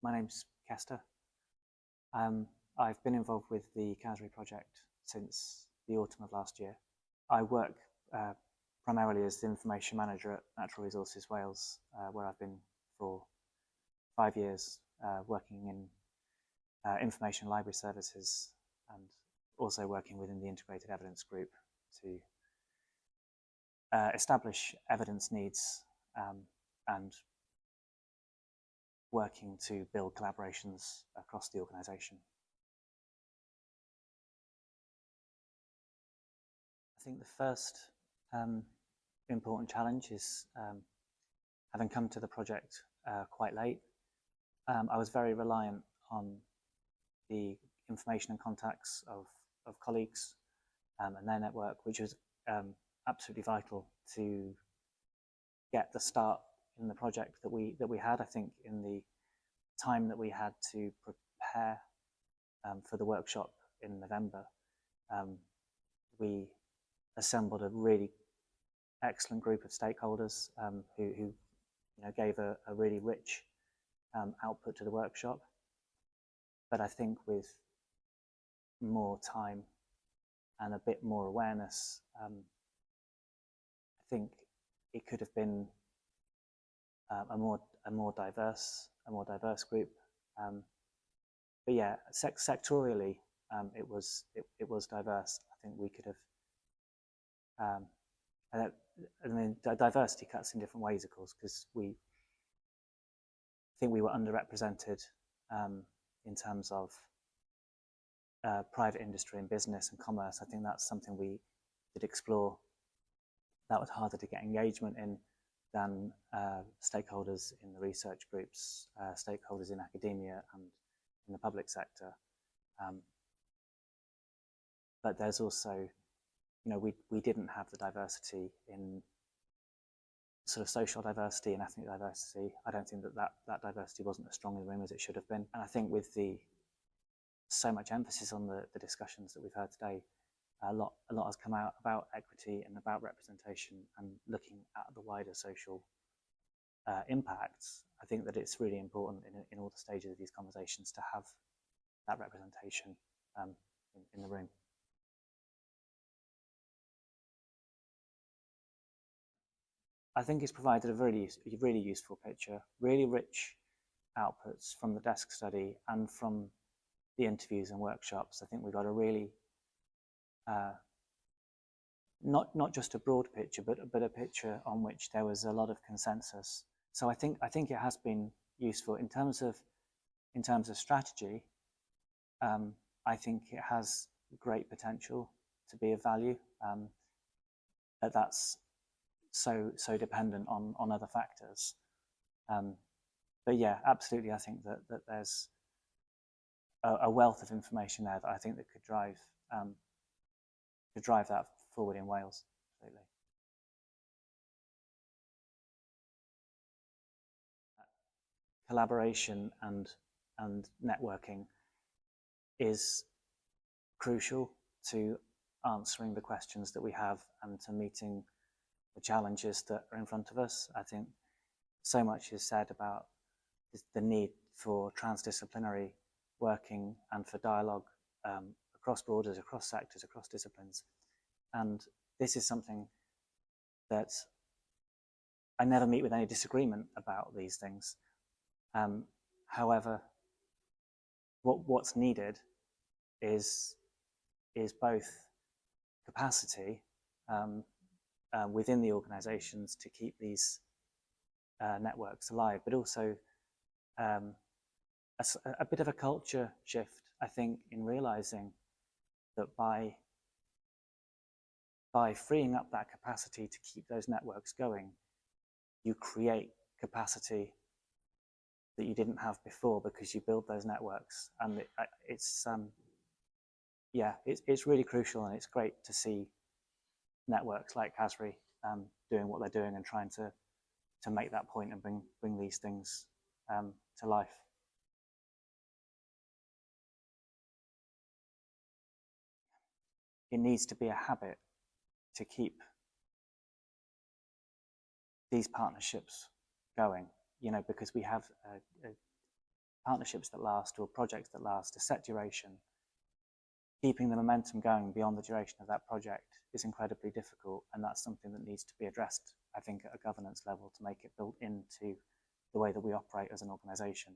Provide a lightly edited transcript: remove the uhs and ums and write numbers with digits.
My name's Kester. I've been involved with the CASRI project since the autumn of last year. I work primarily as the information manager at Natural Resources Wales, where I've been for 5 years, working in information library services and also working within the integrated evidence group to establish evidence needs and working to build collaborations across the organisation. I think the first important challenge is having come to the project quite late. I was very reliant on the information and contacts of colleagues and their network, which was absolutely vital to get the start in the project that we had. I think in the time that we had to prepare for the workshop in November, we assembled a really excellent group of stakeholders who gave a really rich output to the workshop. But I think with more time and a bit more awareness, I think it could have been a more diverse group. But yeah, sectorially, it was diverse. I think we could have. I mean, diversity cuts in different ways, of course, because I think we were underrepresented in terms of private industry and business and commerce. I think that's something we did explore. That was harder to get engagement in than stakeholders in the research groups, stakeholders in academia and in the public sector. But there's also, we didn't have the diversity in sort of social diversity and ethnic diversity. I don't think that diversity wasn't as strong in the room as it should have been. And I think with so much emphasis on the discussions that we've heard today, a lot has come out about equity and about representation and looking at the wider social impacts. I think that it's really important in all the stages of these conversations to have that representation in the room. I think it's provided a really useful picture, really rich outputs from the desk study and from the interviews and workshops. I think we got a really not just a broad picture, but a picture on which there was a lot of consensus. So I think it has been useful in terms of strategy. I think it has great potential to be of value, but that's so dependent on other factors. But yeah, absolutely, I think that there's a wealth of information there that I think that could drive that forward in Wales. Absolutely. Collaboration and networking is crucial to answering the questions that we have and to meeting the challenges that are in front of us. I think so much is said about the need for transdisciplinary working and for dialogue across borders, across sectors, across disciplines. And this is something that I never meet with any disagreement about these things. However, what's needed is both capacity within the organisations to keep these networks alive, but also a bit of a culture shift, I think, in realising that by freeing up that capacity to keep those networks going, you create capacity that you didn't have before because you build those networks. And it's really crucial, and it's great to see networks like CASRI doing what they're doing and trying to make that point and bring these things to life. It needs to be a habit to keep these partnerships going, because we have partnerships that last or projects that last a set duration, keeping the momentum going beyond the duration of that project is incredibly difficult, and that's something that needs to be addressed, I think, at a governance level to make it built into the way that we operate as an organisation.